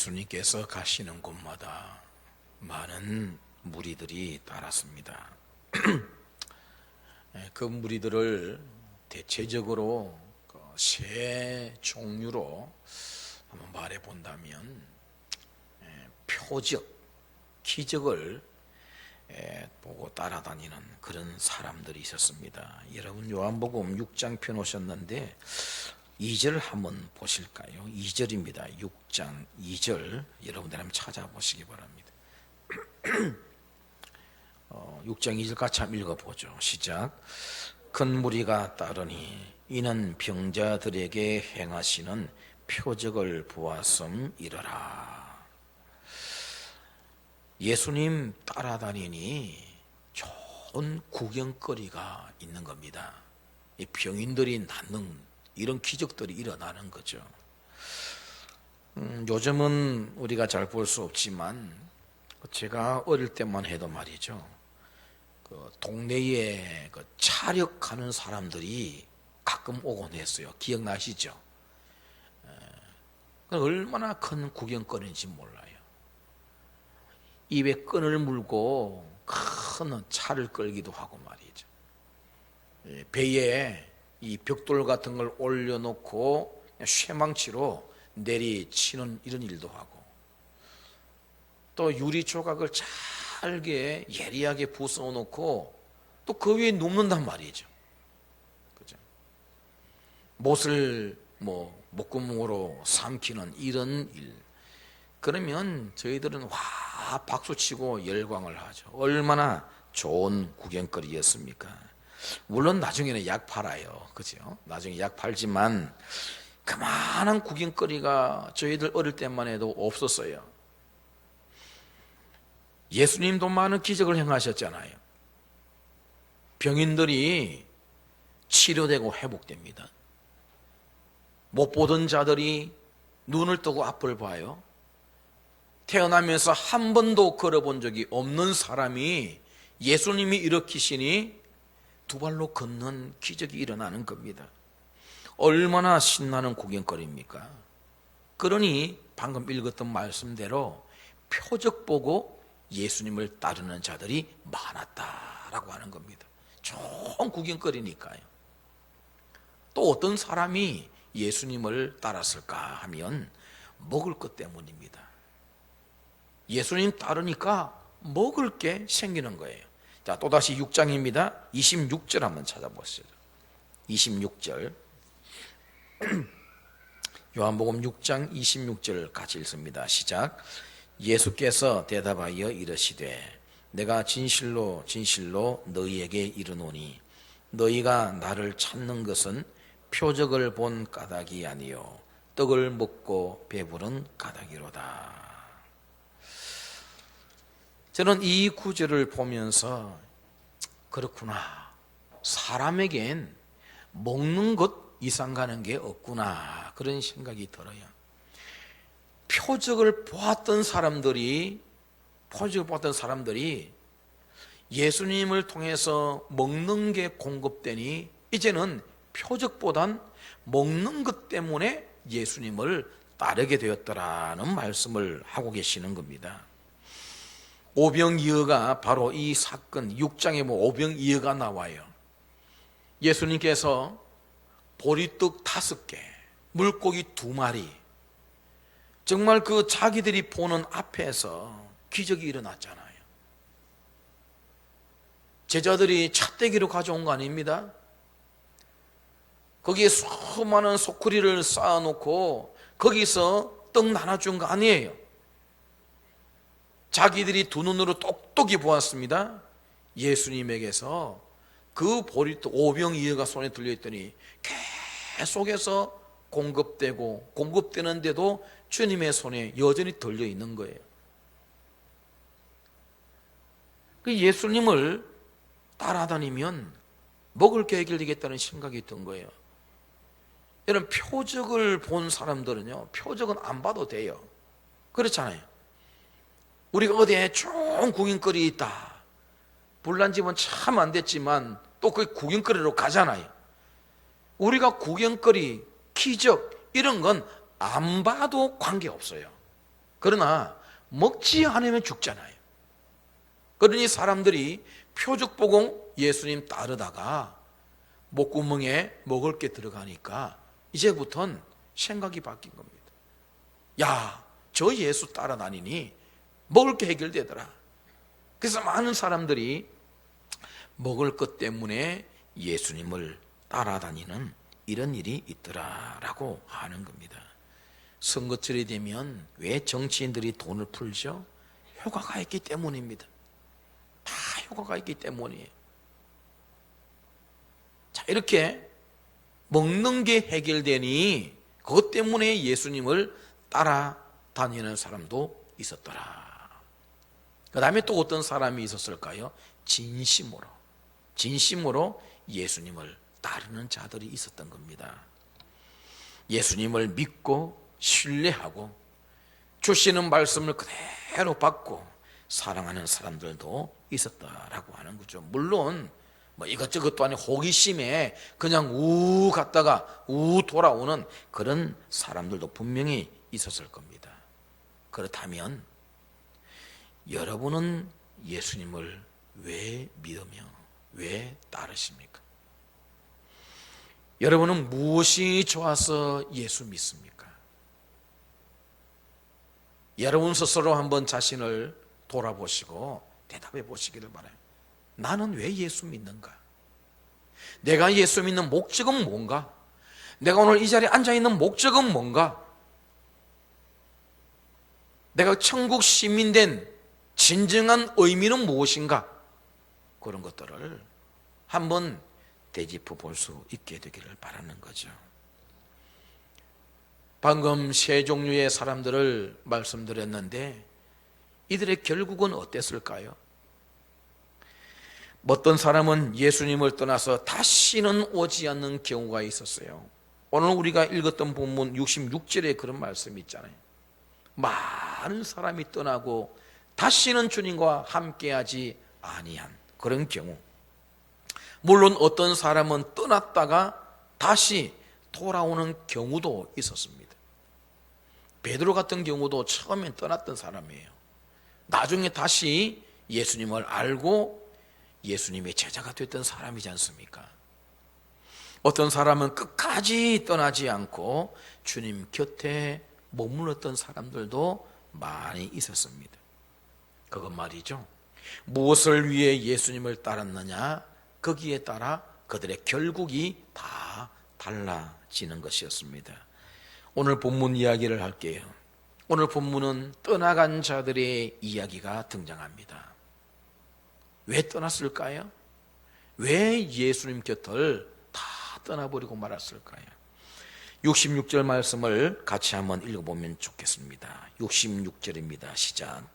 예수님께서 가시는 곳마다 많은 무리들이 따랐습니다. 그 무리들을 대체적으로 세 종류로 한번 말해 본다면, 표적, 기적을 보고 따라다니는 그런 사람들이 있었습니다. 여러분 요한복음 6장 펴놓으셨는데 2절 한번 보실까요? 2절입니다. 6장 2절 여러분들 한번 찾아보시기 바랍니다. 6장 2절 같이 한번 읽어보죠. 시작. 큰 무리가 따르니 이는 병자들에게 행하시는 표적을 보았음이러라. 예수님 따라다니니 좋은 구경거리가 있는 겁니다. 이 병인들이 낫는 이런 기적들이 일어나는 거죠. 요즘은 우리가 잘 볼 수 없지만 제가 어릴 때만 해도 말이죠, 그 동네에 그 차력하는 사람들이 가끔 오곤 했어요. 기억나시죠? 얼마나 큰 구경거리인지 몰라요. 입에 끈을 물고 큰 차를 끌기도 하고 말이죠. 배에 이 벽돌 같은 걸 올려놓고 쇠망치로 내리치는 이런 일도 하고, 또 유리 조각을 잘게 예리하게 부숴놓고 또 그 위에 눕는단 말이죠. 그죠? 못을 목구멍으로 삼키는 이런 일. 그러면 저희들은 와 박수치고 열광을 하죠. 얼마나 좋은 구경거리였습니까? 물론 나중에는 약 팔아요. 그죠? 나중에 약 팔지만 그만한 구경거리가 저희들 어릴 때만 해도 없었어요. 예수님도 많은 기적을 행하셨잖아요. 병인들이 치료되고 회복됩니다. 못 보던 자들이 눈을 뜨고 앞을 봐요. 태어나면서 한 번도 걸어본 적이 없는 사람이 예수님이 일으키시니 두 발로 걷는 기적이 일어나는 겁니다. 얼마나 신나는 구경거리입니까? 그러니 방금 읽었던 말씀대로 표적 보고 예수님을 따르는 자들이 많았다라고 하는 겁니다. 좋은 구경거리니까요. 또 어떤 사람이 예수님을 따랐을까 하면 먹을 것 때문입니다. 예수님 따르니까 먹을 게 생기는 거예요. 자, 또다시 6장입니다. 26절 한번 찾아보시죠. 26절. 요한복음 6장 26절 같이 읽습니다. 시작. 예수께서 대답하여 이르시되 내가 진실로 진실로 너희에게 이르노니 너희가 나를 찾는 것은 표적을 본 까닭이 아니요 떡을 먹고 배부른 까닭이로다. 저는 이 구절을 보면서 그렇구나, 사람에겐 먹는 것 이상 가는 게 없구나, 그런 생각이 들어요. 표적을 보았던 사람들이 예수님을 통해서 먹는 게 공급되니 이제는 표적보단 먹는 것 때문에 예수님을 따르게 되었더라는 말씀을 하고 계시는 겁니다. 오병이어가 바로 이 사건, 6장에 오병이어가 나와요. 예수님께서 보리떡 5개, 물고기 2마리, 정말 그 자기들이 보는 앞에서 기적이 일어났잖아요. 제자들이 찻대기로 가져온 거 아닙니다. 거기에 수많은 소쿠리를 쌓아놓고 거기서 떡 나눠준 거 아니에요. 자기들이 두 눈으로 똑똑히 보았습니다. 예수님에게서 그 보리떡 오병이어가 손에 들려있더니 계속해서 공급되는데도 주님의 손에 여전히 들려있는 거예요. 그 예수님을 따라다니면 먹을 게 해결되겠다는 생각이 든 거예요. 이런 표적을 본 사람들은요, 표적은 안 봐도 돼요. 그렇잖아요. 우리가 어디에 좋은 구경거리 있다, 불난 집은 참 안 됐지만 또 그 구경거리로 가잖아요. 우리가 구경거리, 기적 이런 건 안 봐도 관계없어요. 그러나 먹지 않으면 죽잖아요. 그러니 사람들이 표적 보고 예수님 따르다가 목구멍에 먹을 게 들어가니까 이제부터는 생각이 바뀐 겁니다. 야, 저 예수 따라다니니 먹을 게 해결되더라. 그래서 많은 사람들이 먹을 것 때문에 예수님을 따라다니는 이런 일이 있더라라고 하는 겁니다. 선거철이 되면 왜 정치인들이 돈을 풀죠? 효과가 있기 때문입니다. 다 효과가 있기 때문이에요. 자, 이렇게 먹는 게 해결되니 그것 때문에 예수님을 따라다니는 사람도 있었더라. 그 다음에 또 어떤 사람이 있었을까요? 진심으로 예수님을 따르는 자들이 있었던 겁니다. 예수님을 믿고 신뢰하고 주시는 말씀을 그대로 받고 사랑하는 사람들도 있었다라고 하는 거죠. 물론 뭐 이것저것도 아닌 호기심에 그냥 우 갔다가 우 돌아오는 그런 사람들도 분명히 있었을 겁니다. 그렇다면 여러분은 예수님을 왜 믿으며 왜 따르십니까? 여러분은 무엇이 좋아서 예수 믿습니까? 여러분 스스로 한번 자신을 돌아보시고 대답해 보시기를 바라요. 나는 왜 예수 믿는가? 내가 예수 믿는 목적은 뭔가? 내가 오늘 이 자리에 앉아있는 목적은 뭔가? 내가 천국 시민된 진정한 의미는 무엇인가? 그런 것들을 한번 되짚어 볼 수 있게 되기를 바라는 거죠. 방금 세 종류의 사람들을 말씀드렸는데 이들의 결국은 어땠을까요? 어떤 사람은 예수님을 떠나서 다시는 오지 않는 경우가 있었어요. 오늘 우리가 읽었던 본문 66절에 그런 말씀이 있잖아요. 많은 사람이 떠나고 다시는 주님과 함께하지 아니한 그런 경우. 물론 어떤 사람은 떠났다가 다시 돌아오는 경우도 있었습니다. 베드로 같은 경우도 처음엔 떠났던 사람이에요. 나중에 다시 예수님을 알고 예수님의 제자가 됐던 사람이지 않습니까? 어떤 사람은 끝까지 떠나지 않고 주님 곁에 머물렀던 사람들도 많이 있었습니다. 그건 말이죠. 무엇을 위해 예수님을 따랐느냐? 거기에 따라 그들의 결국이 다 달라지는 것이었습니다. 오늘 본문 이야기를 할게요. 오늘 본문은 떠나간 자들의 이야기가 등장합니다. 왜 떠났을까요? 왜 예수님 곁을 다 떠나버리고 말았을까요? 66절 말씀을 같이 한번 읽어보면 좋겠습니다. 66절입니다. 시작.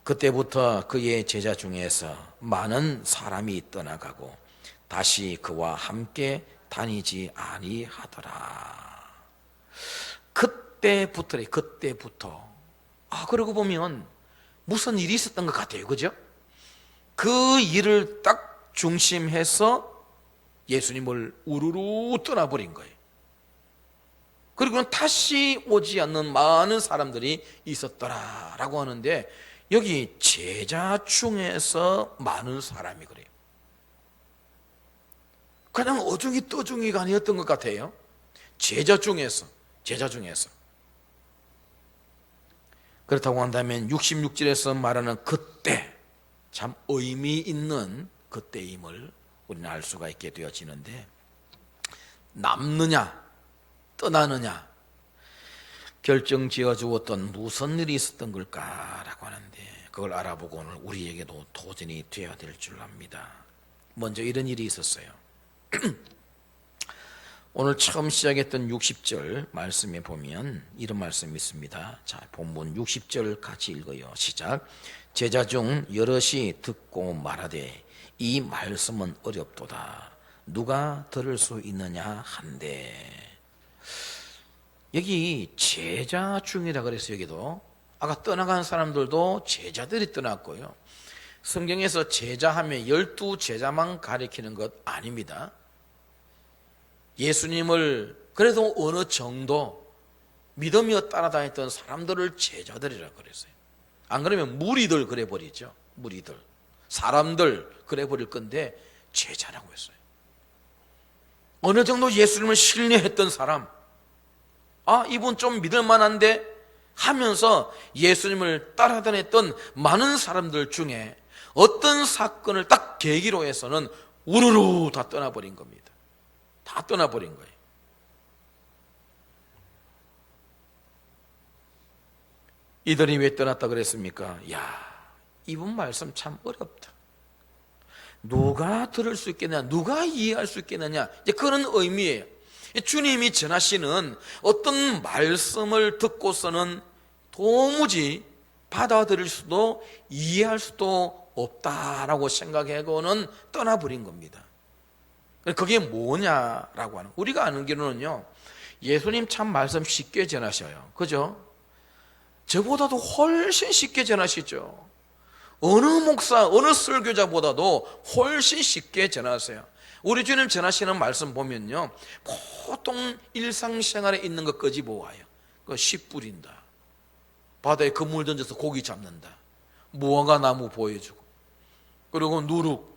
그때부터 그의 제자 중에서 많은 사람이 떠나가고 다시 그와 함께 다니지 아니하더라. 그때부터. 그러고 보면 무슨 일이 있었던 것 같아요. 그죠? 그 일을 딱 중심해서 예수님을 우르르 떠나버린 거예요. 그리고는 다시 오지 않는 많은 사람들이 있었더라라고 하는데 여기 제자 중에서 많은 사람이 그래요. 그냥 어중이 떠중이가 아니었던 것 같아요. 제자 중에서. 그렇다고 한다면 66절에서 말하는 그때, 참 의미 있는 그때임을 우리는 알 수가 있게 되어지는데, 남느냐 떠나느냐 결정 지어주었던 무슨 일이 있었던 걸까라고 하는데, 그걸 알아보고 오늘 우리에게도 도전이 되어야 될 줄 압니다. 먼저 이런 일이 있었어요. 오늘 처음 시작했던 60절 말씀에 보면 이런 말씀이 있습니다. 자, 본문 60절 같이 읽어요. 시작. 제자 중 여럿이 듣고 말하되 이 말씀은 어렵도다. 누가 들을 수 있느냐 한데. 여기 제자 중이라 그래서 여기도 아까 떠나간 사람들도 제자들이 떠났고요. 성경에서 제자하면 12제자만 가리키는 것 아닙니다. 예수님을 그래도 어느 정도 믿으며 따라다녔던 사람들을 제자들이라 그랬어요. 안 그러면 무리들 그래 버리죠. 무리들, 사람들 그래 버릴 건데 제자라고 했어요. 어느 정도 예수님을 신뢰했던 사람, 아, 이분 좀 믿을 만한데 하면서 예수님을 따라다녔던 많은 사람들 중에 어떤 사건을 딱 계기로 해서는 우르르 다 떠나버린 겁니다. 다 떠나버린 거예요. 이들이 왜 떠났다 그랬습니까? 야, 이분 말씀 참 어렵다. 누가 들을 수 있겠냐? 누가 이해할 수 있겠느냐? 이제 그런 의미예요. 주님이 전하시는 어떤 말씀을 듣고서는 도무지 받아들일 수도 이해할 수도 없다라고 생각하고는 떠나버린 겁니다. 그게 뭐냐라고 하는, 우리가 아는 길로는요, 예수님 참 말씀 쉽게 전하셔요. 그죠? 저보다도 훨씬 쉽게 전하시죠. 어느 목사, 어느 설교자보다도 훨씬 쉽게 전하세요. 우리 주님 전하시는 말씀 보면요, 보통 일상생활에 있는 것까지 모아요. 씨 뿌린다, 바다에 그물 던져서 고기 잡는다, 무화과 나무 보여주고, 그리고 누룩,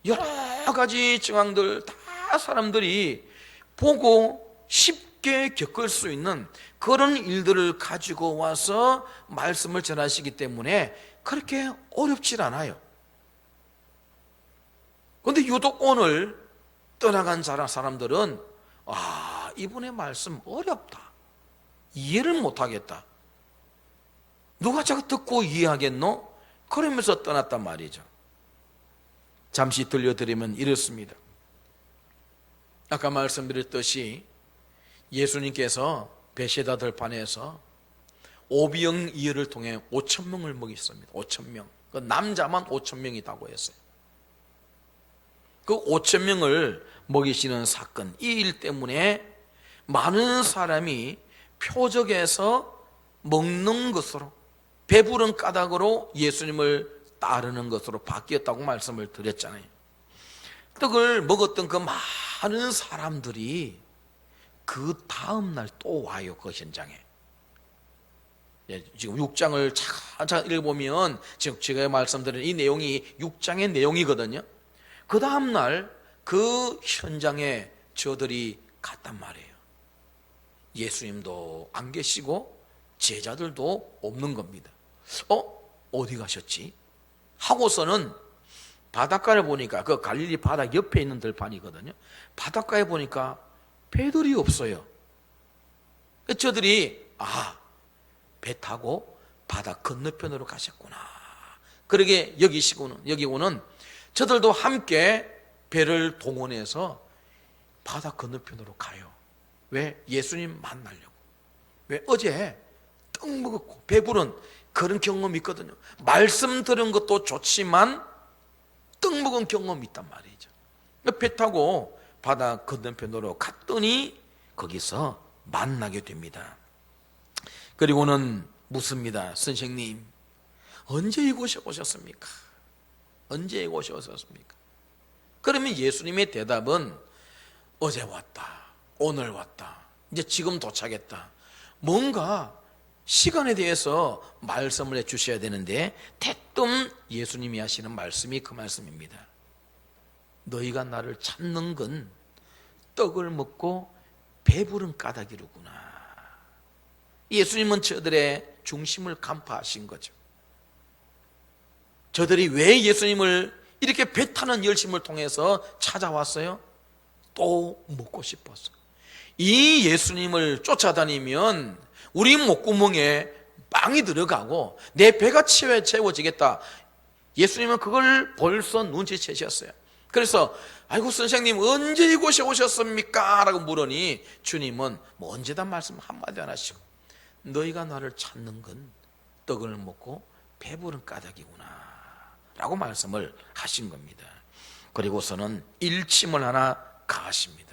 여러 가지 증황들 다 사람들이 보고 쉽게 겪을 수 있는 그런 일들을 가지고 와서 말씀을 전하시기 때문에 그렇게 어렵질 않아요. 그런데 유독 오늘 떠나간 사람들은, 아, 이분의 말씀 어렵다, 이해를 못하겠다, 누가 저거 듣고 이해하겠노? 그러면서 떠났단 말이죠. 잠시 들려드리면 이렇습니다. 아까 말씀드렸듯이 예수님께서 베세다 들판에서 오병 이어를 통해 5,000명을 먹였습니다. 5,000명. 그 남자만 5,000명이라고 했어요. 그 5,000명을 먹이시는 사건, 이 일 때문에 많은 사람이 표적에서 먹는 것으로, 배부른 까닭으로 예수님을 따르는 것으로 바뀌었다고 말씀을 드렸잖아요. 떡을 먹었던 그 많은 사람들이 그 다음날 또 와요. 그 현장에. 지금 6장을 차차 읽어보면 지금 제가 말씀드린 이 내용이 6장의 내용이거든요. 그 다음날 그 현장에 저들이 갔단 말이에요. 예수님도 안 계시고 제자들도 없는 겁니다. 어디 가셨지? 하고서는 바닷가를 보니까, 그 갈릴리 바다 옆에 있는 들판이거든요. 바닷가에 보니까 배들이 없어요. 저들이, 아, 배 타고 바다 건너편으로 가셨구나. 그러게 여기오는 저들도 함께 배를 동원해서 바다 건너편으로 가요. 왜? 예수님 만나려고. 왜? 어제 떡 먹었고 배부른 그런 경험이 있거든요. 말씀 들은 것도 좋지만 떡 먹은 경험이 있단 말이죠. 배 타고 바다 건너편으로 갔더니 거기서 만나게 됩니다. 그리고는 묻습니다. 선생님, 언제 이곳에 오셨습니까? 언제 이곳에 오셨습니까? 그러면 예수님의 대답은 어제 왔다, 오늘 왔다, 이제 지금 도착했다. 뭔가 시간에 대해서 말씀을 해주셔야 되는데 대뜸 예수님이 하시는 말씀이 그 말씀입니다. 너희가 나를 찾는 건 떡을 먹고 배부른 까닭이로구나. 예수님은 저들의 중심을 간파하신 거죠. 저들이 왜 예수님을 이렇게 배 타는 열심을 통해서 찾아왔어요? 또 먹고 싶었어. 이 예수님을 쫓아다니면 우리 목구멍에 빵이 들어가고 내 배가 채워지겠다. 예수님은 그걸 벌써 눈치채셨어요. 그래서 아이고 선생님 언제 이곳에 오셨습니까? 라고 물으니 주님은 뭐 언제다 말씀 한마디 안 하시고 너희가 나를 찾는 건 떡을 먹고 배부른 까닭이구나 라고 말씀을 하신 겁니다. 그리고서는 일침을 하나 가하십니다.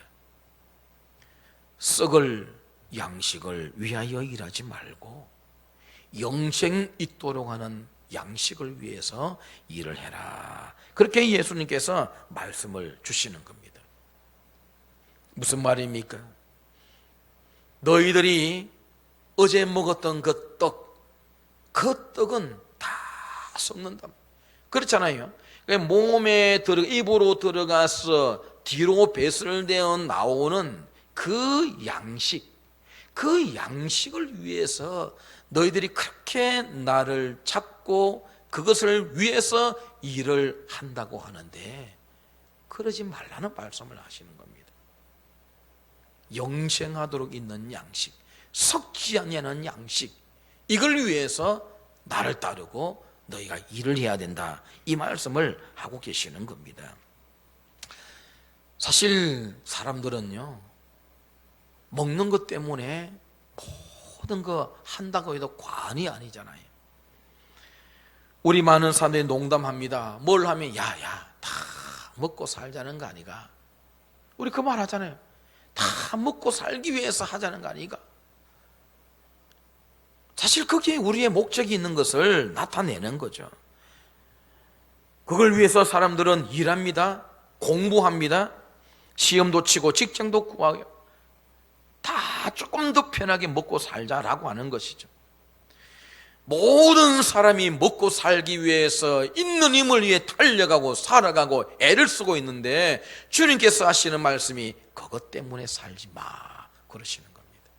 썩을 양식을 위하여 일하지 말고 영생 있도록 하는 양식을 위해서 일을 해라. 그렇게 예수님께서 말씀을 주시는 겁니다. 무슨 말입니까? 너희들이 어제 먹었던 그 떡은 다 썩는다. 그렇잖아요. 몸에 입으로 들어가서 뒤로 배설되어 나오는 그 양식을 위해서 너희들이 그렇게 나를 찾고 그것을 위해서 일을 한다고 하는데 그러지 말라는 말씀을 하시는 겁니다. 영생하도록 있는 양식, 썩지 않는 양식, 이걸 위해서 나를 따르고 너희가 일을 해야 된다, 이 말씀을 하고 계시는 겁니다. 사실 사람들은요, 먹는 것 때문에 모든 거 한다고 해도 과언이 아니잖아요. 우리 많은 사람들이 농담합니다. 뭘 하면 야야 다 먹고 살자는 거 아니가? 우리 그 말 하잖아요. 다 먹고 살기 위해서 하자는 거 아니가? 사실 거기에 우리의 목적이 있는 것을 나타내는 거죠. 그걸 위해서 사람들은 일합니다. 공부합니다. 시험도 치고 직장도 구하고 다 조금 더 편하게 먹고 살자라고 하는 것이죠. 모든 사람이 먹고 살기 위해서 있는 힘을 위해 달려가고 살아가고 애를 쓰고 있는데 주님께서 하시는 말씀이 그것 때문에 살지 마 그러시는 겁니다.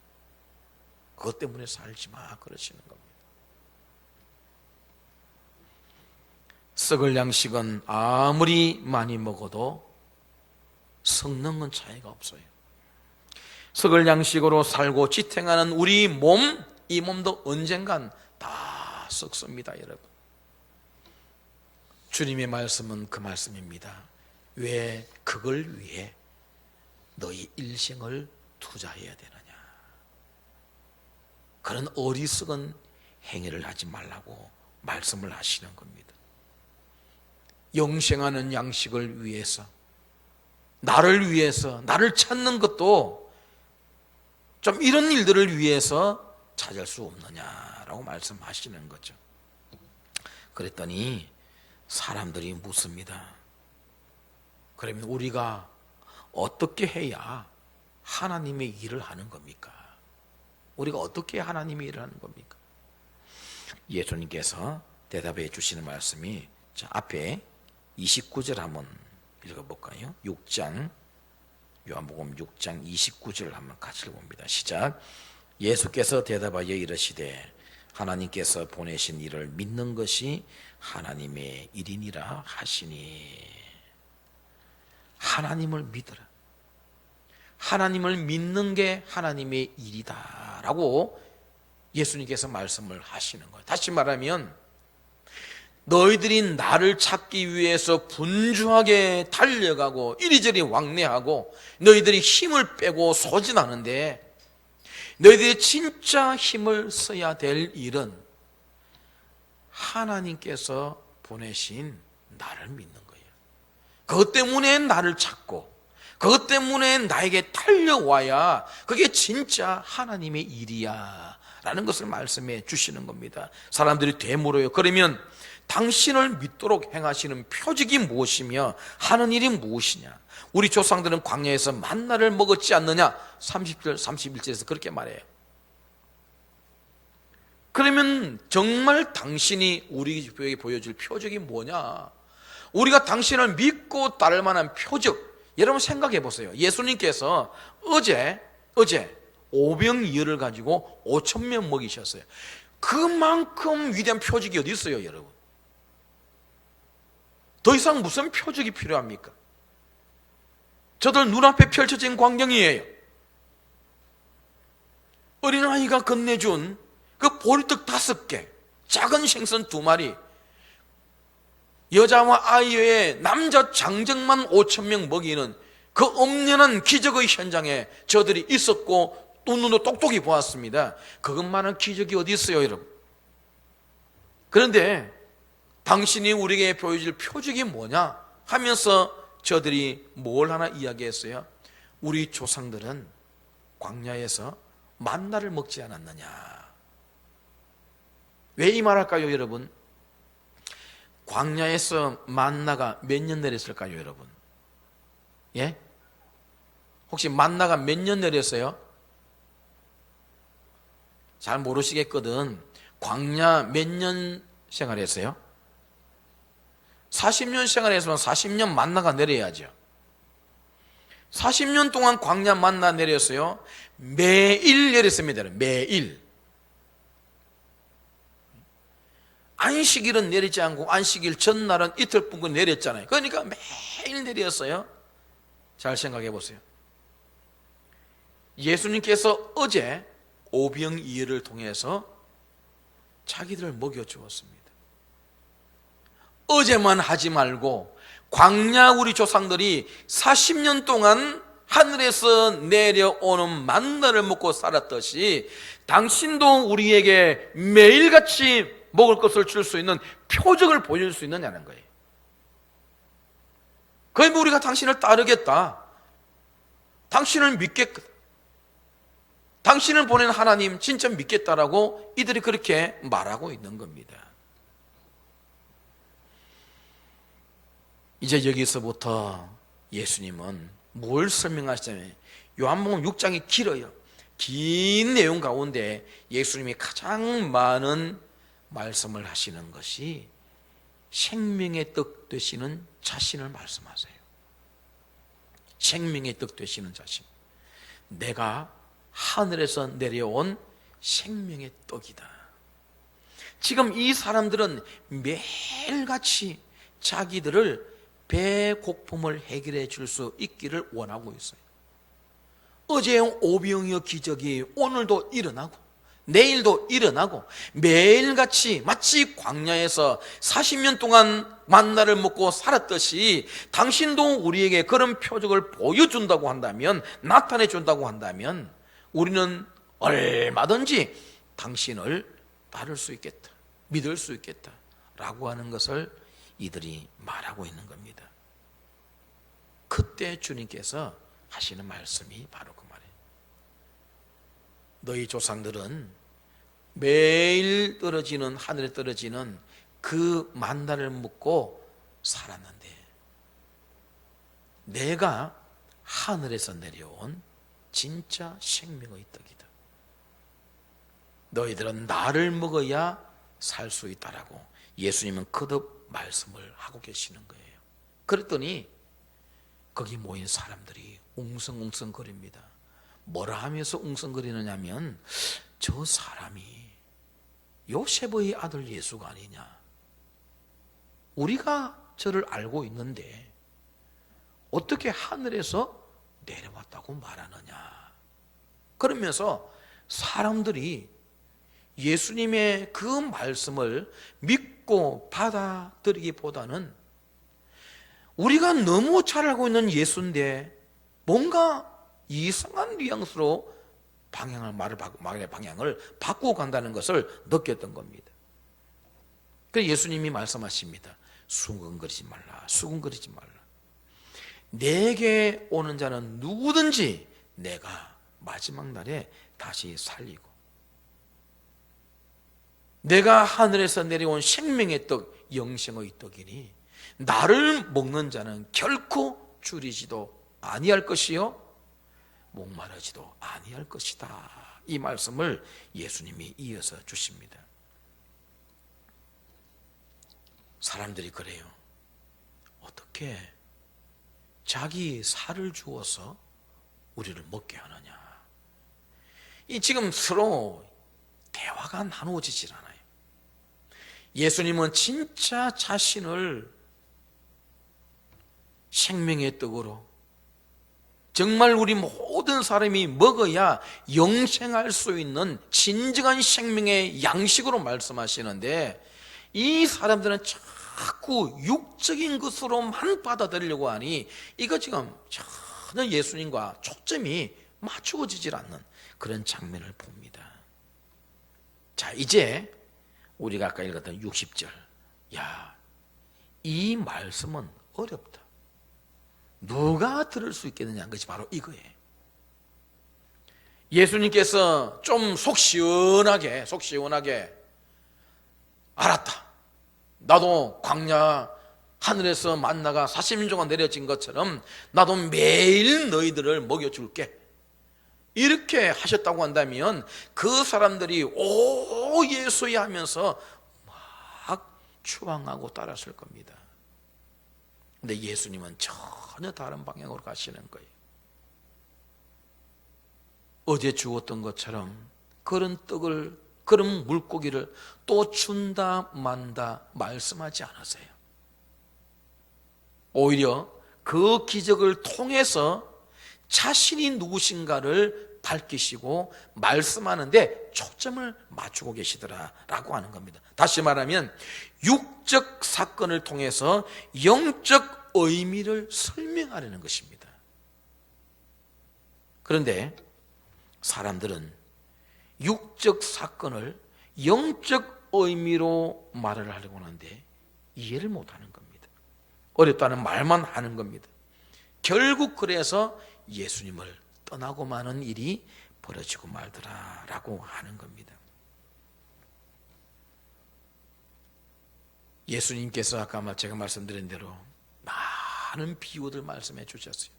그것 때문에 살지 마 그러시는 겁니다. 썩을 양식은 아무리 많이 먹어도 썩는 건 차이가 없어요. 썩을 양식으로 살고 지탱하는 우리 몸, 이 몸도 언젠간 다 썩습니다, 여러분. 주님의 말씀은 그 말씀입니다. 왜 그걸 위해 너희 일생을 투자해야 되느냐? 그런 어리석은 행위를 하지 말라고 말씀을 하시는 겁니다. 영생하는 양식을 위해서, 나를 위해서, 나를 찾는 것도 좀 이런 일들을 위해서 찾을 수 없느냐라고 말씀하시는 거죠. 그랬더니 사람들이 묻습니다. 그러면 우리가 어떻게 해야 하나님의 일을 하는 겁니까? 우리가 어떻게 해야 하나님의 일을 하는 겁니까? 예수님께서 대답해 주시는 말씀이 앞에 29절 한번 읽어볼까요? 6장, 요한복음 6장 29절을 한번 같이 읽어봅니다. 시작. 예수께서 대답하여 이르시되 하나님께서 보내신 이를 믿는 것이 하나님의 일이니라 하시니. 하나님을 믿으라. 하나님을 믿는 게 하나님의 일이다 라고 예수님께서 말씀을 하시는 거예요. 다시 말하면 너희들이 나를 찾기 위해서 분주하게 달려가고 이리저리 왕래하고 너희들이 힘을 빼고 소진하는데 너희들이 진짜 힘을 써야 될 일은 하나님께서 보내신 나를 믿는 거예요. 그것 때문에 나를 찾고 그것 때문에 나에게 달려와야 그게 진짜 하나님의 일이야 라는 것을 말씀해 주시는 겁니다. 사람들이 되물어요. 그러면 당신을 믿도록 행하시는 표적이 무엇이며 하는 일이 무엇이냐? 우리 조상들은 광야에서 만나를 먹었지 않느냐? 30절 31절에서 그렇게 말해요. 그러면 정말 당신이 우리에게 보여줄 표적이 뭐냐? 우리가 당신을 믿고 따를 만한 표적, 여러분 생각해 보세요. 예수님께서 어제 오병이어를 가지고 5,000명 먹이셨어요. 그만큼 위대한 표적이 어디 있어요, 여러분? 더 이상 무슨 표적이 필요합니까? 저들 눈앞에 펼쳐진 광경이에요. 어린아이가 건네준 그 보리떡 5개, 작은 생선 2마리, 여자와 아이 외에 남자 장정만 5,000명 먹이는 그 엄연한 기적의 현장에 저들이 있었고 또 눈으로 똑똑히 보았습니다. 그것만한 기적이 어디 있어요, 여러분? 그런데 당신이 우리에게 보여줄 표적이 뭐냐 하면서 저들이 뭘 하나 이야기했어요? 우리 조상들은 광야에서 만나를 먹지 않았느냐. 왜 이 말할까요, 여러분? 광야에서 만나가 몇 년 내렸을까요, 여러분? 예? 혹시 만나가 몇 년 내렸어요? 잘 모르시겠거든. 광야 몇 년 생활했어요? 40년 생활했으면 40년 만나가 내려야죠. 40년 동안 광야 만나 내렸어요. 매일 내렸습니다. 매일. 안식일은 내리지 않고 안식일 전날은 이틀 뿐 내렸잖아요. 그러니까 매일 내렸어요. 잘 생각해 보세요. 예수님께서 어제 오병이어를 통해서 자기들을 먹여주었습니다. 어제만 하지 말고 광야 우리 조상들이 40년 동안 하늘에서 내려오는 만나를 먹고 살았듯이 당신도 우리에게 매일같이 먹을 것을 줄 수 있는 표적을 보여줄 수 있느냐는 거예요. 그러면 우리가 당신을 따르겠다, 당신을 믿겠다, 당신을 보낸 하나님 진짜 믿겠다라고 이들이 그렇게 말하고 있는 겁니다. 이제 여기서부터 예수님은 뭘 설명하시냐면, 요한복음 6장이 길어요. 긴 내용 가운데 예수님이 가장 많은 말씀을 하시는 것이 생명의 떡 되시는 자신을 말씀하세요. 생명의 떡 되시는 자신, 내가 하늘에서 내려온 생명의 떡이다. 지금 이 사람들은 매일같이 자기들을 배고픔을 해결해 줄 수 있기를 원하고 있어요. 어제의 오병이어 기적이 오늘도 일어나고 내일도 일어나고 매일같이 마치 광야에서 40년 동안 만나를 먹고 살았듯이 당신도 우리에게 그런 표적을 보여준다고 한다면, 나타내 준다고 한다면 우리는 얼마든지 당신을 따를 수 있겠다, 믿을 수 있겠다 라고 하는 것을 이들이 말하고 있는 겁니다. 그때 주님께서 하시는 말씀이 바로 그 말이에요. 너희 조상들은 매일 떨어지는, 하늘에 떨어지는 그 만나를 먹고 살았는데 내가 하늘에서 내려온 진짜 생명의 떡이다. 너희들은 나를 먹어야 살 수 있다라고 예수님은 거듭 말씀을 하고 계시는 거예요. 그랬더니 거기 모인 사람들이 웅성웅성거립니다. 뭐라 하면서 웅성거리느냐면, 저 사람이 요셉의 아들 예수가 아니냐, 우리가 저를 알고 있는데 어떻게 하늘에서 내려왔다고 말하느냐. 그러면서 사람들이 예수님의 그 말씀을 믿고 받아들이기보다는 우리가 너무 잘 알고 있는 예수인데 뭔가 이상한 뉘앙스로 말의 방향을 바꾸고 간다는 것을 느꼈던 겁니다. 그래서 예수님이 말씀하십니다. 수근거리지 말라, 수근거리지 말라. 내게 오는 자는 누구든지 내가 마지막 날에 다시 살리고, 내가 하늘에서 내려온 생명의 떡, 영생의 떡이니 나를 먹는 자는 결코 줄이지도 아니할 것이요 목마르지도 아니할 것이다. 이 말씀을 예수님이 이어서 주십니다. 사람들이 그래요. 어떻게 자기 살을 주어서 우리를 먹게 하느냐. 이 지금 서로 대화가 나누어지질 않아요. 예수님은 진짜 자신을 생명의 떡으로, 정말 우리 모든 사람이 먹어야 영생할 수 있는 진정한 생명의 양식으로 말씀하시는데, 이 사람들은 자꾸 육적인 것으로만 받아들이려고 하니 이거 지금 전혀 예수님과 초점이 맞추어지질 않는 그런 장면을 봅니다. 자, 이제 우리가 아까 읽었던 60절, 야, 이 말씀은 어렵다, 누가 들을 수 있겠느냐 하는 것이 바로 이거예요. 예수님께서 좀 속 시원하게 알았다, 나도 광야 하늘에서 만나가 40년 동안 내려진 것처럼 나도 매일 너희들을 먹여줄게, 이렇게 하셨다고 한다면 그 사람들이 오 예수야 하면서 막 추앙하고 따랐을 겁니다. 근데 예수님은 전혀 다른 방향으로 가시는 거예요. 어제 주었던 것처럼 그런 떡을, 그런 물고기를 또 준다 만다 말씀하지 않으세요. 오히려 그 기적을 통해서 자신이 누구신가를 밝히시고 말씀하는데 초점을 맞추고 계시더라라고 하는 겁니다. 다시 말하면 육적 사건을 통해서 영적 의미를 설명하려는 것입니다. 그런데 사람들은 육적 사건을 영적 의미로 말을 하려고 하는데 이해를 못하는 겁니다. 어렵다는 말만 하는 겁니다. 결국 그래서 예수님을 떠나고 마는 일이 벌어지고 말더라라고 하는 겁니다. 예수님께서 아까 제가 말씀드린 대로 많은 비유들 말씀해 주셨어요.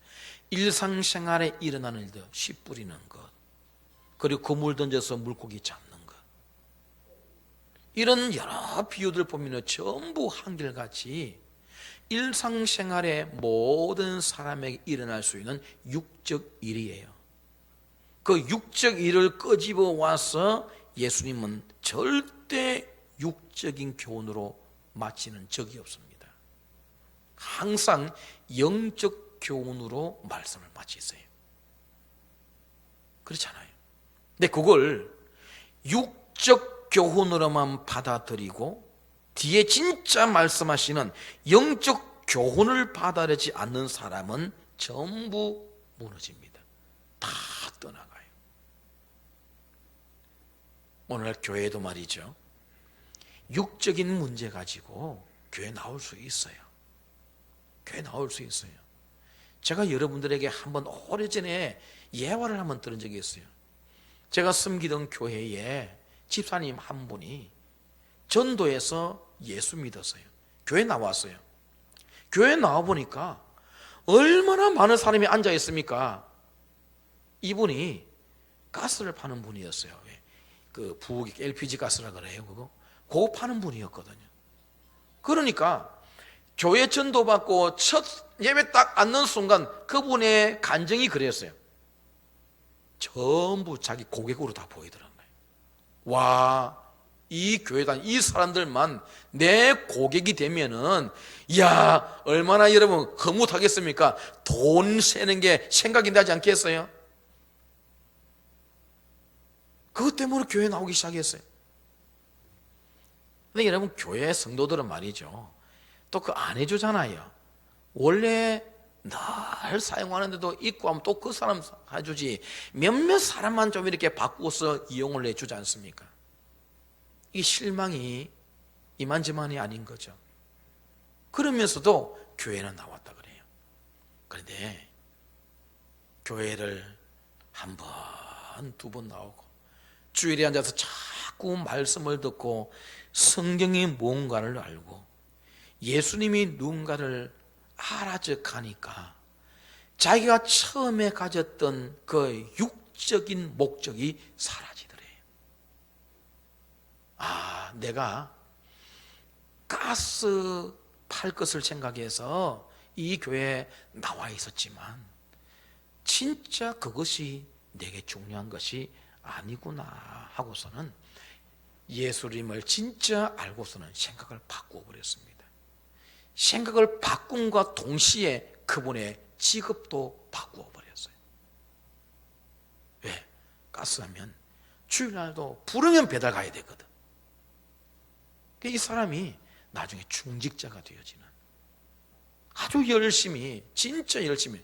일상생활에 일어나는 일들, 씨 뿌리는 것, 그리고 그물 던져서 물고기 잡는 것, 이런 여러 비유들 보면 전부 한결같이 일상생활의 모든 사람에게 일어날 수 있는 육적 일이에요. 그 육적 일을 끄집어 와서 예수님은 절대 육적인 교훈으로 마치는 적이 없습니다. 항상 영적 교훈으로 말씀을 마치세요. 그렇잖아요. 근데 그걸 육적 교훈으로만 받아들이고 뒤에 진짜 말씀하시는 영적 교훈을 받아들이지 않는 사람은 전부 무너집니다. 다 떠나가요. 오늘날 교회도 말이죠, 육적인 문제 가지고 교회 나올 수 있어요. 교회 나올 수 있어요. 제가 여러분들에게 한번 오래전에 예화를 한번 들은 적이 있어요. 제가 섬기던 교회에 집사님 한 분이 전도해서 예수 믿었어요. 교회 나왔어요. 교회 나와보니까 얼마나 많은 사람이 앉아 있습니까? 이분이 가스를 파는 분이었어요. 그 부엌 LPG 가스라 그래요. 그거 파는 분이었거든요. 그러니까 교회 전도받고 첫 예배 딱 앉는 순간 그분의 간증이 그랬어요. 전부 자기 고객으로 다 보이더라고요. 와, 이 교회단 이 사람들만 내 고객이 되면은 야 얼마나 여러분 흐뭇하겠습니까? 돈 세는 게 생각이 나지 않겠어요? 그것 때문에 교회 나오기 시작했어요. 근데 여러분 교회 성도들은 말이죠, 또 그 안 해주잖아요. 원래 늘 사용하는데도 있고 하면 또 그 사람 해주지, 몇몇 사람만 좀 이렇게 바꾸어서 이용을 해주지 않습니까? 이 실망이 이만저만이 아닌 거죠. 그러면서도 교회는 나왔다 그래요. 그런데 교회를 한 번, 두 번 나오고 주일에 앉아서 자꾸 말씀을 듣고 성경이 뭔가를 알고 예수님이 누군가를 알아적하니까 자기가 처음에 가졌던 그 육적인 목적이 사라지더래요. 아, 내가 가스 팔 것을 생각해서 이 교회에 나와 있었지만 진짜 그것이 내게 중요한 것이 아니구나 하고서는 예수님을 진짜 알고서는 생각을 바꾸어 버렸습니다. 생각을 바꿈과 동시에 그분의 직업도 바꾸어 버렸어요. 왜? 가스하면 주일날도 부르면 배달 가야 되거든. 이 사람이 나중에 중직자가 되어지는, 아주 열심히, 진짜 열심히,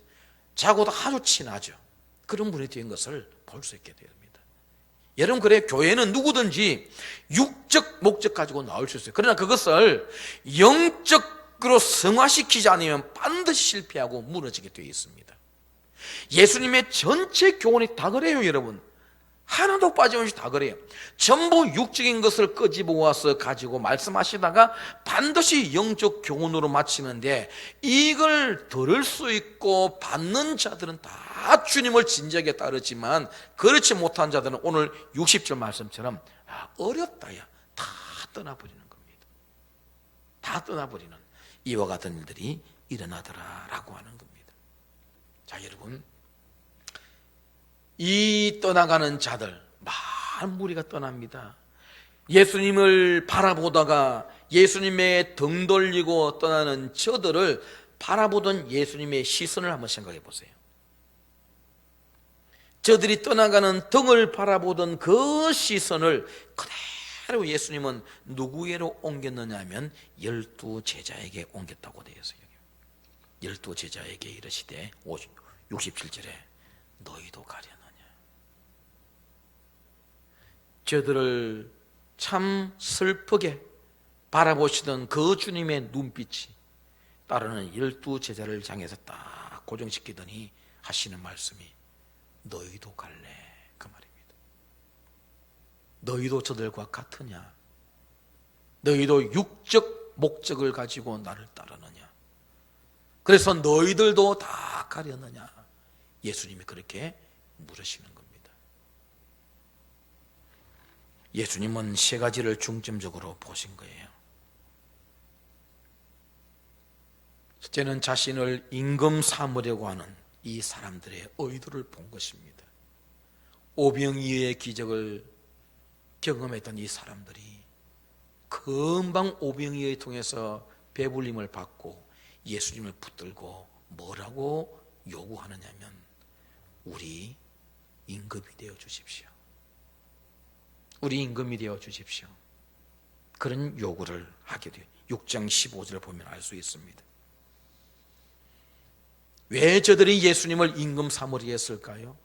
자고도 아주 친하죠. 그런 분이 된 것을 볼 수 있게 됩니다. 여러분, 그래 교회는 누구든지 육적 목적 가지고 나올 수 있어요. 그러나 그것을 영적으로 성화시키지 않으면 반드시 실패하고 무너지게 되어 있습니다. 예수님의 전체 교훈이 다 그래요, 여러분. 하나도 빠짐없이 다 그래요. 전부 육적인 것을 끄집어 와서 가지고 말씀하시다가 반드시 영적 교훈으로 마치는데, 이걸 들을 수 있고 받는 자들은 다 주님을 진지하게 따르지만 그렇지 못한 자들은 오늘 60절 말씀처럼 어렵다, 야, 다 떠나버리는 겁니다. 다 떠나버리는 이와 같은 일들이 일어나더라라고 하는 겁니다. 자, 여러분, 이 떠나가는 자들, 많은 무리가 떠납니다. 예수님을 바라보다가 예수님의 등 돌리고 떠나는 저들을 바라보던 예수님의 시선을 한번 생각해 보세요. 저들이 떠나가는 등을 바라보던 그 시선을 그대로 예수님은 누구에게로 옮겼느냐 하면 12 제자에게 옮겼다고 되어 있어요. 12 제자에게 이르시되 67절에 너희도 가려느냐. 저들을 참 슬프게 바라보시던 그 주님의 눈빛이 따르는 12 제자를 향해서 딱 고정시키더니 하시는 말씀이 너희도 갈래, 그 말입니다. 너희도 저들과 같으냐? 너희도 육적 목적을 가지고 나를 따르느냐? 그래서 너희들도 다 가려느냐? 예수님이 그렇게 물으시는 겁니다. 예수님은 세 가지를 중점적으로 보신 거예요. 첫째는 자신을 임금 삼으려고 하는 이 사람들의 의도를 본 것입니다. 오병이어의 기적을 경험했던 이 사람들이 금방 오병이어를 통해서 배불림을 받고 예수님을 붙들고 뭐라고 요구하느냐면 우리 임금이 되어 주십시오. 우리 임금이 되어 주십시오. 그런 요구를 하게 돼요. 6장 15절을 보면 알 수 있습니다. 왜 저들이 예수님을 임금 삼으려 했을까요?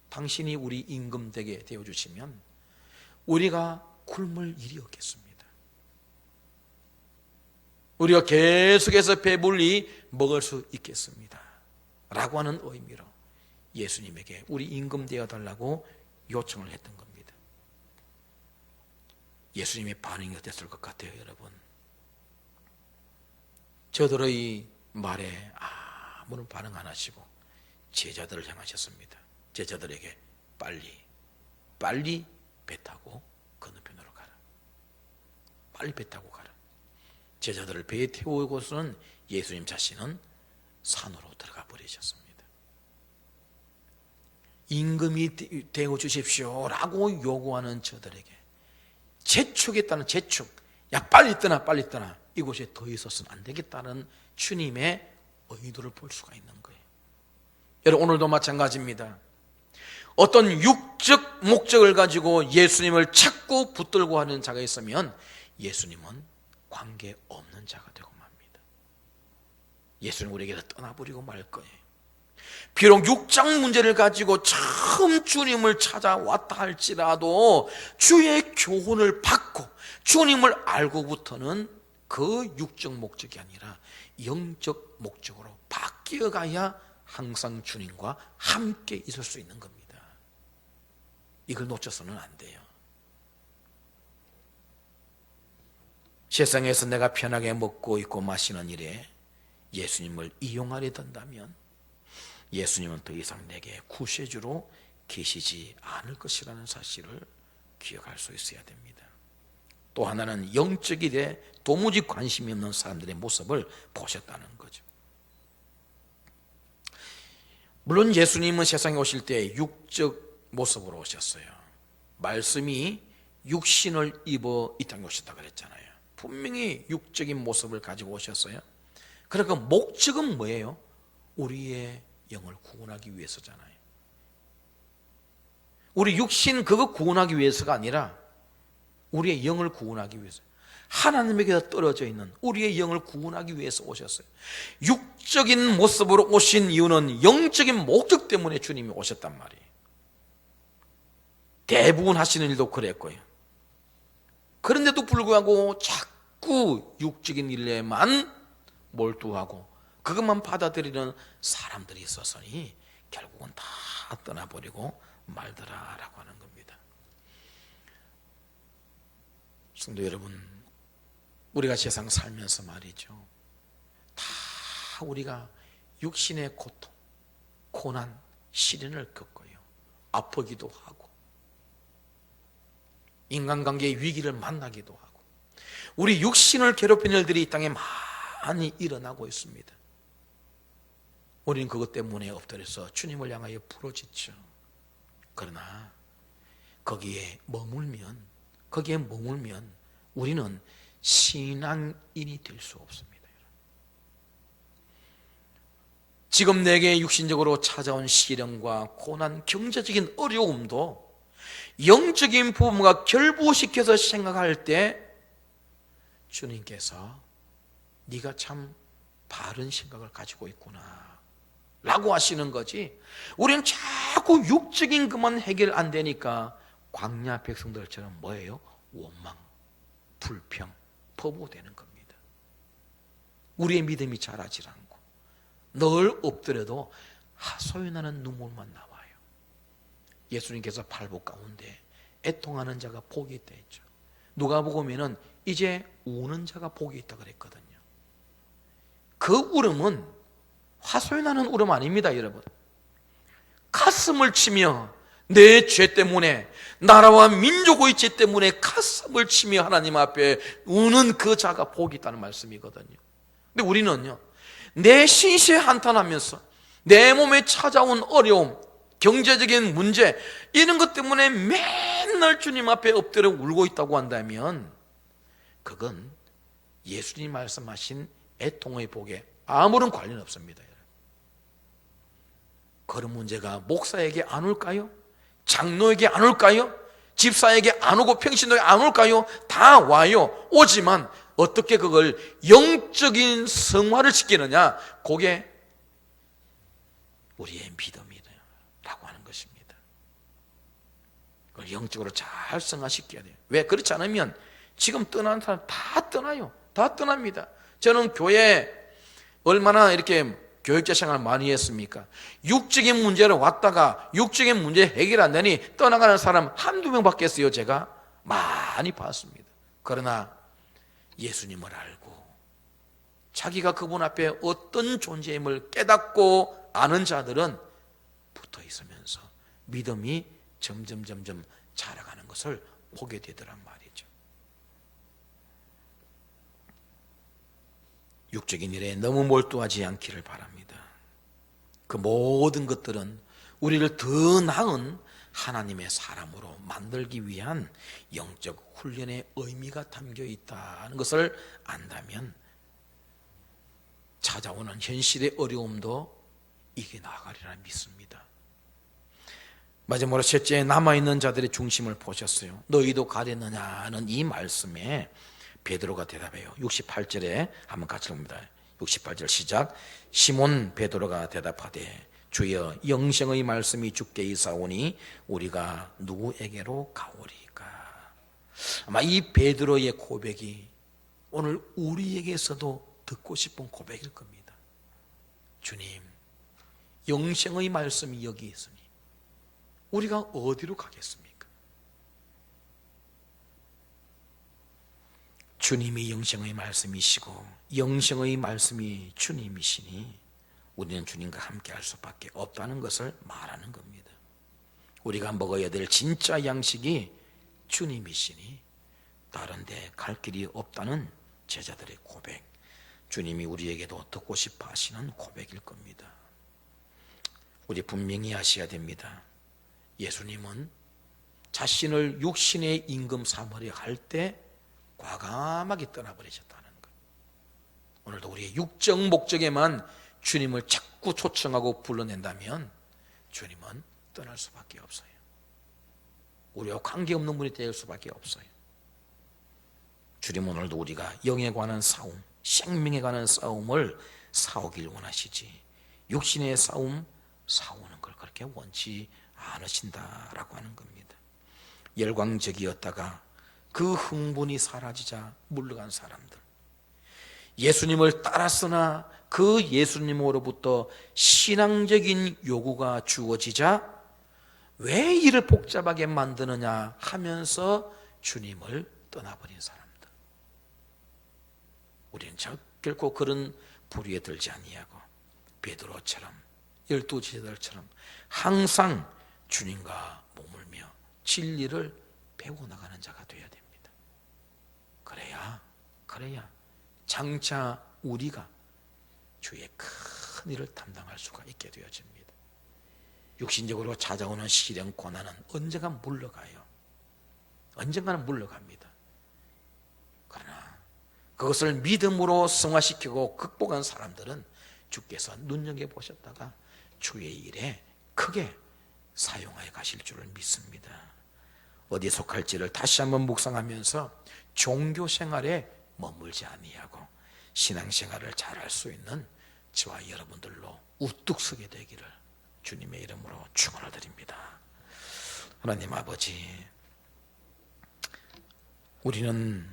당신이 우리 임금 되게 되어 주시면 우리가 굶을 일이 없겠습니다. 우리가 계속해서 배불리 먹을 수 있겠습니다. 라고 하는 의미로 예수님에게 우리 임금 되어 달라고 요청을 했던 겁니다. 예수님의 반응이 어땠을 것 같아요, 여러분? 저들의 말에 아무런 반응 안 하시고 제자들을 향하셨습니다. 제자들에게 빨리 배 타고 건너편으로 가라. 빨리 배 타고 가라. 제자들을 배에 태우고서는 예수님 자신은 산으로 들어가 버리셨습니다. 임금이 되어 주십시오라고 요구하는 저들에게 재촉했다는 재촉, 야 빨리 떠나 빨리 떠나, 이곳에 더 있어서는 안 되겠다는 주님의 의도를 볼 수가 있는 거예요. 여러분, 오늘도 마찬가지입니다. 어떤 육적 목적을 가지고 예수님을 찾고 붙들고 하는 자가 있으면 예수님은 관계없는 자가 되고 맙니다. 예수님 우리에게서 떠나버리고 말 거예요. 비록 육적 문제를 가지고 처음 주님을 찾아왔다 할지라도 주의 교훈을 받고 주님을 알고부터는 그 육적 목적이 아니라 영적 목적으로 바뀌어가야 항상 주님과 함께 있을 수 있는 겁니다. 이걸 놓쳐서는 안 돼요. 세상에서 내가 편하게 먹고 있고 마시는 일에 예수님을 이용하려 든다면 예수님은 더 이상 내게 구세주로 계시지 않을 것이라는 사실을 기억할 수 있어야 됩니다. 또 하나는 영적 일에 도무지 관심이 없는 사람들의 모습을 보셨다는 거죠. 물론 예수님은 세상에 오실 때 육적 모습으로 오셨어요. 말씀이 육신을 입어 이 땅에 오셨다 그랬잖아요. 분명히 육적인 모습을 가지고 오셨어요. 그러니까 목적은 뭐예요? 우리의 영을 구원하기 위해서잖아요. 우리 육신 그거 구원하기 위해서가 아니라 우리의 영을 구원하기 위해서, 하나님에게서 떨어져 있는 우리의 영을 구원하기 위해서 오셨어요. 육적인 모습으로 오신 이유는 영적인 목적 때문에 주님이 오셨단 말이에요. 대부분 하시는 일도 그랬고요. 그런데도 불구하고 자꾸 육적인 일에만 몰두하고 그것만 받아들이는 사람들이 있어서니 결국은 다 떠나버리고 말더라라고 하는 겁니다. 성도 여러분, 우리가 세상 살면서 말이죠, 다 우리가 육신의 고통, 고난, 시련을 겪어요. 아프기도 하고 인간관계의 위기를 만나기도 하고 우리 육신을 괴롭히는 일들이 이 땅에 많이 일어나고 있습니다. 우리는 그것 때문에 엎드려서 주님을 향하여 부르짖죠. 그러나 거기에 머물면 우리는 신앙인이 될 수 없습니다. 지금 내게 육신적으로 찾아온 시련과 고난, 경제적인 어려움도 영적인 부분과 결부시켜서 생각할 때 주님께서 네가 참 바른 생각을 가지고 있구나 라고 하시는 거지, 우리는 자꾸 육적인 것만 해결 안 되니까 광야 백성들처럼 뭐예요? 원망, 불평, 포부되는 겁니다. 우리의 믿음이 자라질 않고 늘 엎드려도 하소연하는 눈물만 나와요. 예수님께서 팔복 가운데 애통하는 자가 복이 있다 했죠. 누가복음에는 이제 우는 자가 복이 있다 그랬거든요. 그 울음은 하소연하는 울음 아닙니다, 여러분. 가슴을 치며 내 죄 때문에, 나라와 민족의 죄 때문에 가슴을 치며 하나님 앞에 우는 그 자가 복이 있다는 말씀이거든요. 근데 우리는요, 내 신시에 한탄하면서 내 몸에 찾아온 어려움, 경제적인 문제, 이런 것 때문에 맨날 주님 앞에 엎드려 울고 있다고 한다면 그건 예수님이 말씀하신 애통의 복에 아무런 관련 없습니다. 그런 문제가 목사에게 안 올까요? 장로에게 안 올까요? 집사에게 안 오고 평신도에 안 올까요? 다 와요. 오지만 어떻게 그걸 영적인 성화를 시키느냐? 그게 우리의 믿음이라고 하는 것입니다. 그걸 영적으로 잘 성화시켜야 돼요. 왜? 그렇지 않으면 지금 떠나는 사람 다 떠나요. 다 떠납니다. 저는 교회에 얼마나 이렇게 교육자 생활을 많이 했습니까? 육적인 문제로 왔다가 육적인 문제 해결 안 되니 떠나가는 사람 한두 명밖에 없어요. 제가 많이 봤습니다. 그러나 예수님을 알고 자기가 그분 앞에 어떤 존재임을 깨닫고 아는 자들은 붙어 있으면서 믿음이 점점 자라가는 것을 보게 되더란 말이죠. 육적인 일에 너무 몰두하지 않기를 바랍니다. 그 모든 것들은 우리를 더 나은 하나님의 사람으로 만들기 위한 영적 훈련의 의미가 담겨 있다는 것을 안다면 찾아오는 현실의 어려움도 이겨나가리라 믿습니다. 마지막으로 셋째, 남아있는 자들의 중심을 보셨어요. 너희도 가려느냐는 이 말씀에 베드로가 대답해요. 68절에 한번 같이 봅니다. 68절 시작. 시몬 베드로가 대답하되 주여, 영생의 말씀이 주께 있사오니 우리가 누구에게로 가오리까? 아마 이 베드로의 고백이 오늘 우리에게서도 듣고 싶은 고백일 겁니다. 주님, 영생의 말씀이 여기 있으니 우리가 어디로 가겠습니까? 주님이 영생의 말씀이시고 영생의 말씀이 주님이시니 우리는 주님과 함께 할 수밖에 없다는 것을 말하는 겁니다. 우리가 먹어야 될 진짜 양식이 주님이시니 다른 데 갈 길이 없다는 제자들의 고백, 주님이 우리에게도 듣고 싶어 하시는 고백일 겁니다. 우리 분명히 아셔야 됩니다. 예수님은 자신을 육신의 임금 삼으려 할 때 과감하게 떠나버리셨다는 것. 오늘도 우리의 육적 목적에만 주님을 자꾸 초청하고 불러낸다면 주님은 떠날 수밖에 없어요. 우리와 관계없는 분이 될 수밖에 없어요. 주님, 오늘도 우리가 영에 관한 싸움, 생명에 관한 싸움을 싸우길 원하시지 육신의 싸움 싸우는 걸 그렇게 원치 않으신다라고 하는 겁니다. 열광적이었다가 그 흥분이 사라지자 물러간 사람들, 예수님을 따랐으나 그 예수님으로부터 신앙적인 요구가 주어지자 왜 일을 복잡하게 만드느냐 하면서 주님을 떠나버린 사람들. 우리는 결코 그런 부류에 들지 아니하고 베드로처럼 12제자들처럼 항상 주님과 머물며 진리를 배워 나가는 자가 되어야 됩니다. 그래야 장차 우리가 주의 큰 일을 담당할 수가 있게 되어집니다. 육신적으로 찾아오는 시련, 고난은 언젠가 물러가요. 언젠가는 물러갑니다. 그러나 그것을 믿음으로 승화시키고 극복한 사람들은 주께서 눈여겨보셨다가 주의 일에 크게 사용하여 가실 줄을 믿습니다. 어디에 속할지를 다시 한번 묵상하면서 종교 생활에 머물지 아니하고 신앙생활을 잘할 수 있는 저와 여러분들로 우뚝 서게 되기를 주님의 이름으로 축원을 드립니다. 하나님 아버지, 우리는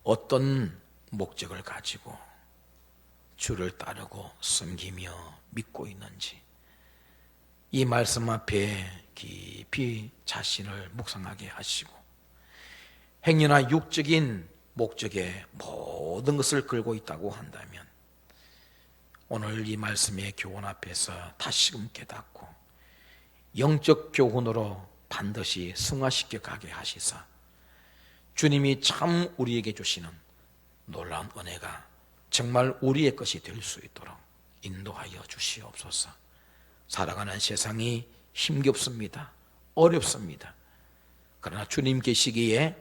어떤 목적을 가지고 주를 따르고 섬기며 믿고 있는지 이 말씀 앞에 깊이 자신을 묵상하게 하시고 행위나 육적인 목적에 모든 것을 걸고 있다고 한다면 오늘 이 말씀의 교훈 앞에서 다시금 깨닫고 영적 교훈으로 반드시 승화시켜 가게 하시사 주님이 참 우리에게 주시는 놀라운 은혜가 정말 우리의 것이 될 수 있도록 인도하여 주시옵소서. 살아가는 세상이 힘겹습니다. 어렵습니다. 그러나 주님 계시기에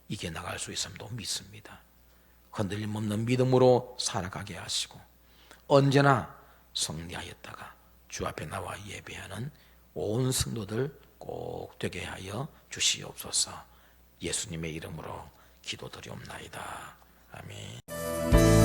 이겨나갈 수 있음도 믿습니다. 흔들림 없는 믿음으로 살아가게 하시고 언제나 승리하였다가 주 앞에 나와 예배하는 온 성도들 꼭 되게 하여 주시옵소서. 예수님의 이름으로 기도드리옵나이다. 아멘.